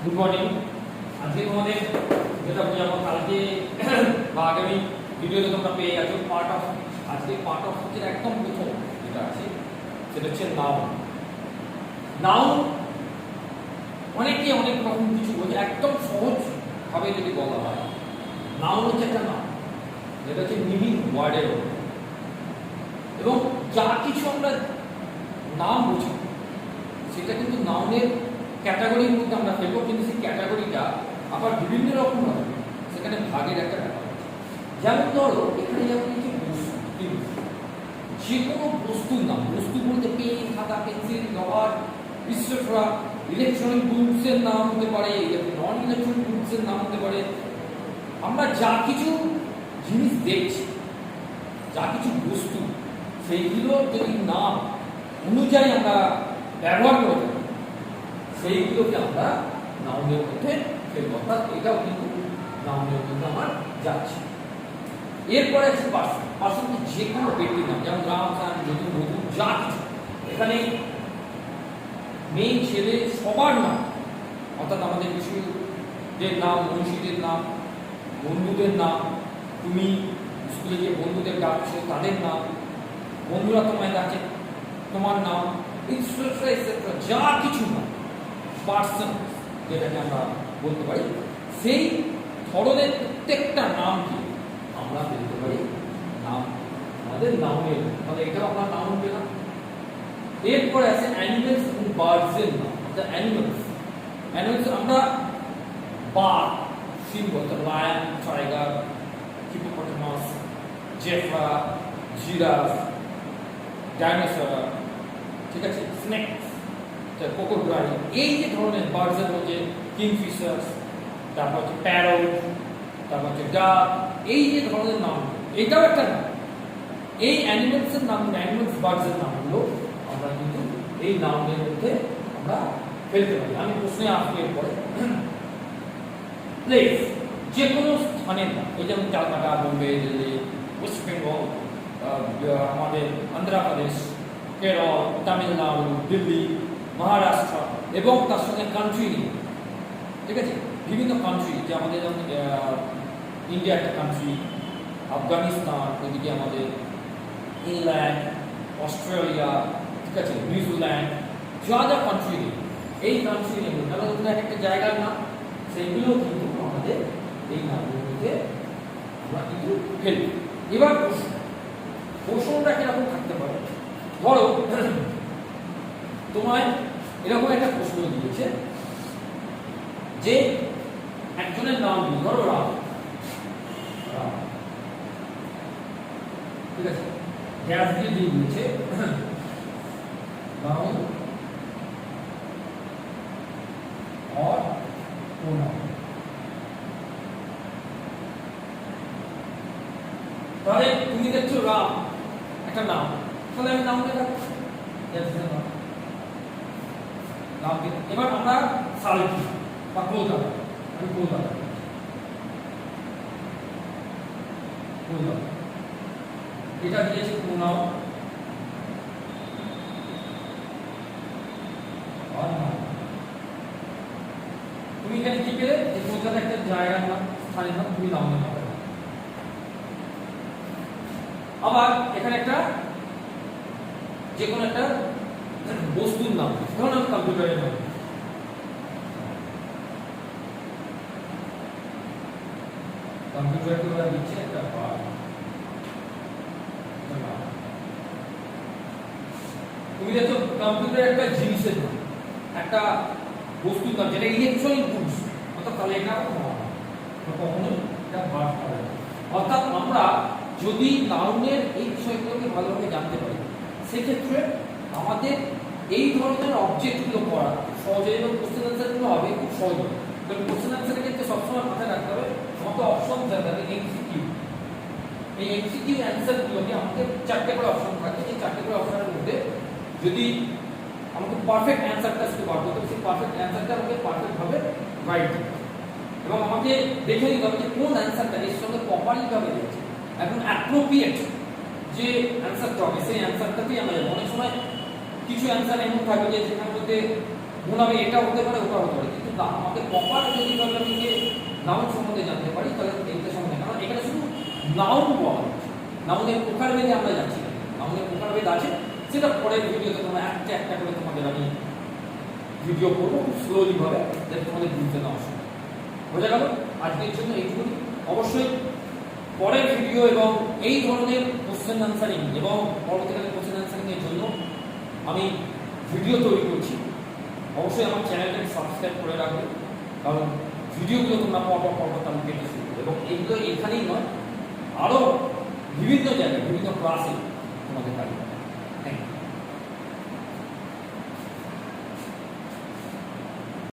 Good morning. আজকে তোমাদের যেটা বোঝাবো কালকে বা আগামী ভিডিওতে তোমরা পেয়ে গেছো পার্ট অফ। আজকে পার্ট অফ হচ্ছে একদম প্রথম যেটা আছে সেটা হচ্ছে নাউন। নাউন অনেকে অনেক রকম কিছু বোঝে, একদম সহজ ভাবে যদি বলা হয় নাউন হচ্ছে একটা নাম যেটা হচ্ছে মিনিং ওয়ার্ডের এবং যা কিছু আমরা নাম বুঝি সেটা কিন্তু নাউনের ক্যাটাগরির মধ্যে আমরা ফেলবো, কিন্তু সেই ক্যাটাগরিটা আবার বিভিন্ন রকম হবে, সেখানে ভাগের একটা ব্যাপার আছে। যেমন ধরো এখানে যেমন কিছু বস্তু, যে কোনো বস্তুর নাম, বস্তু বলতে পেন, খাতা, পেন্সিল, রবার, বিশ্বসরা, ইলেকট্রনিক গুডসের নাম হতে পারে, নন ইলেকট্রনিক গুডসের নাম হতে পারে। আমরা যা কিছু জিনিস দেখছি, যা কিছু বস্তু, সেইগুলো যদি নাম অনুযায়ী আমরা ব্যবহার করে থাকি সেইগুলোকে আমরা নাউনের মধ্যে ফেলব, অর্থাৎ এটাও কিন্তু নাউনের মধ্যে আমার যাচ্ছে। এরপরে আছে পার্সন। পার্সন কি যে কোনো ব্যক্তির নাম, যেমন রাম, সান, যদু, মধু, যা কিছু এখানে মেয়ে ছেলে সবার নাম, অর্থাৎ আমাদের শিশুদের নাম, মনীষীদের নাম, বন্ধুদের নাম, তুমি স্কুলে যে বন্ধুদের ডাকছো তাদের নাম, বন্ধুরা তোমায় ডাকে তোমার নাম, এক্সেট্রা এক্সেট্রা যা কিছু নাম পার্সন যেটাকে আমরা বলতে পারি, সেই ধরনের প্রত্যেকটা নামকে আমরা বলতে পারি নাম, আমাদের নামের মানে এটাও আমরা নাম পেলাম। এরপরে আছে অ্যানিমেলস এবং বার্ডসের নাম। অ্যানিমেলস আমরা বাঘ, সিংহ, lion, tiger, hippopotamus, zebra, giraffe, dinosaur, ঠিক আছে, স্নেকস, ক্রোকোডাইল, এই যে ধরনের বার্ডসের মধ্যে কিংফিশার, তারপর হচ্ছে প্যারট, তারপর হচ্ছে ডাক, এই যে ধরনের নাম, এটাও একটা নাম। এই অ্যানিমেলসের নাম, অ্যানিমেলস বার্ডসের নামগুলো আমরা কিন্তু এই নামের মধ্যে আমরা ফেলতে পারি। আমি প্রশ্নে আসবো এরপরে। প্লেস, যে কোনো স্থানের নাম, এই যেমন ক্যালকাটা, বোম্বে, দিল্লি, ওয়েস্ট বেঙ্গল, আমাদের অন্ধ্রপ্রদেশ, কেরল, তামিলনাড়ু, দিল্লি, মহারাষ্ট্র এবং তার সঙ্গে কান্ট্রি নিয়ে, ঠিক আছে, বিভিন্ন কান্ট্রি, যে আমাদের যেমন ইন্ডিয়া একটা কান্ট্রি, আফগানিস্তান, ওইদিকে আমাদের ইংল্যান্ড, অস্ট্রেলিয়া, ঠিক আছে, নিউজিল্যান্ড, যা যা কান্ট্রি নিয়ে, এই কান্ট্রি নিয়ে তাহলে একটা জায়গার নাম, সেইগুলো কিন্তু আমাদের এই নামগুলোতে আমরা কিন্তু ফেলবো। এবার প্রশ্নটা কিরকম থাকতে পারে, ধরো তোমায় এরকম একটা প্রশ্ন দিয়েছে যে একজনের নাম দিই, ধরো রাম, ঠিক আছে, গ্যাস দিয়ে দিয়েছে নাউন और pronoun। তাহলে তুমি দেখছো রাম একটা নাম, তাহলে আমি নাম দিয়ে রাখবো, নাম দিয়ে। এবার আমরা সালকি বা কলকাতা, আমি কলকাতা, এটা দিয়েছে প্রোনাউন আর নাম। তুমি এখানে কি পেলে, যে কলকাতা একটা জায়গার নাম, স্থানের নাম, তুমি নাম দিতে পারো। আবার এখানে একটা যে কোনো একটা বস্তুর নাম, ধরুন কম্পিউটারের নাম, কম্পিউটারকে ওরা দিচ্ছে একটা পার্ট। তুমি দেখো কম্পিউটার একটা জিনিসের নাম, একটা বস্তুর নাম, যেটা ইলেকট্রনিক গুডস, অর্থাৎ তাহলে এটা কখনোই এটা বাদ করা যায়। অর্থাৎ আমরা যদি নাউনের এই বিষয়গুলোকে ভালোভাবে জানতে পারি, সেক্ষেত্রে আমাদের এই ধরনের অবজেক্টগুলো পড়া সহজে, এবং কোশ্চেন অ্যান্সারগুলো হবে খুব সহজ। কারণ কোশ্চেন অ্যান্সারের ক্ষেত্রে সবসময় মাথায় রাখতে হবে আমাকে অপশন থাকে, এমসিকিউ, এই এমসিকিউ অ্যান্সারগুলোকে আমাকে চারটে করে অপশন থাকে, এই চারটে করে অপশনের মধ্যে যদি আমাকে পারফেক্ট অ্যান্সারটা শুধু বার করতে হবে, সেই পারফেক্ট অ্যান্সারটা আমাকে পারফেক্টভাবে রাইট করতে হবে এবং আমাকে দেখে নিতে হবে যে কোন অ্যান্সারটা এর সঙ্গে প্রপারলি ভাবে দিয়েছে, এখন অ্যাপ্রোপ্রিয়েট যে অ্যান্সারটা হবে সেই অ্যান্সারটাকেই আমরা জানি। অনেক সময় কিছু অ্যান্সার এমন থাকবে যে যেখানে মধ্যে মনে হবে এটা হতে পারে ওটা হতে পারে, কিন্তু না, আমাকে প্রপার যদি প্রোগ্রামিংয়ে নাউন সম্বন্ধে জানতে পারি তাহলে এইটা সম্বন্ধে, কারণ এখানে শুধু নাউন পাওয়া যাচ্ছে, নাউনের প্রকারভেদে আমরা যাচ্ছি না, নাউনের প্রকারভেদ আছে, সেটা পরের ভিডিওতে তোমরা একটা একটা করে তোমাদের আমি ভিডিও করবো খুব স্লোলি ভাবে, যাতে তোমাদের বুঝতে না অসুবিধা। বোঝা গেল? আজকের জন্য এইটুকুনি। অবশ্যই পরের ভিডিও এবং এই ধরনের কোশ্চেন আনসারিং এবং পরবর্তীকালে কোশ্চেন আনসারিং এর জন্য আমি ভিডিও তৈরি করছি। অবশ্যই আমার চ্যানেলটাকে সাবস্ক্রাইব করে রাখবে, কারণ ভিডিওগুলো তোমরা পরপর তাহলে পেতে শুরু করবে, এবং এইগুলো এখানেই নয়, আরও বিভিন্ন জায়গায় বিভিন্ন ক্লাসে তোমাদের কাজ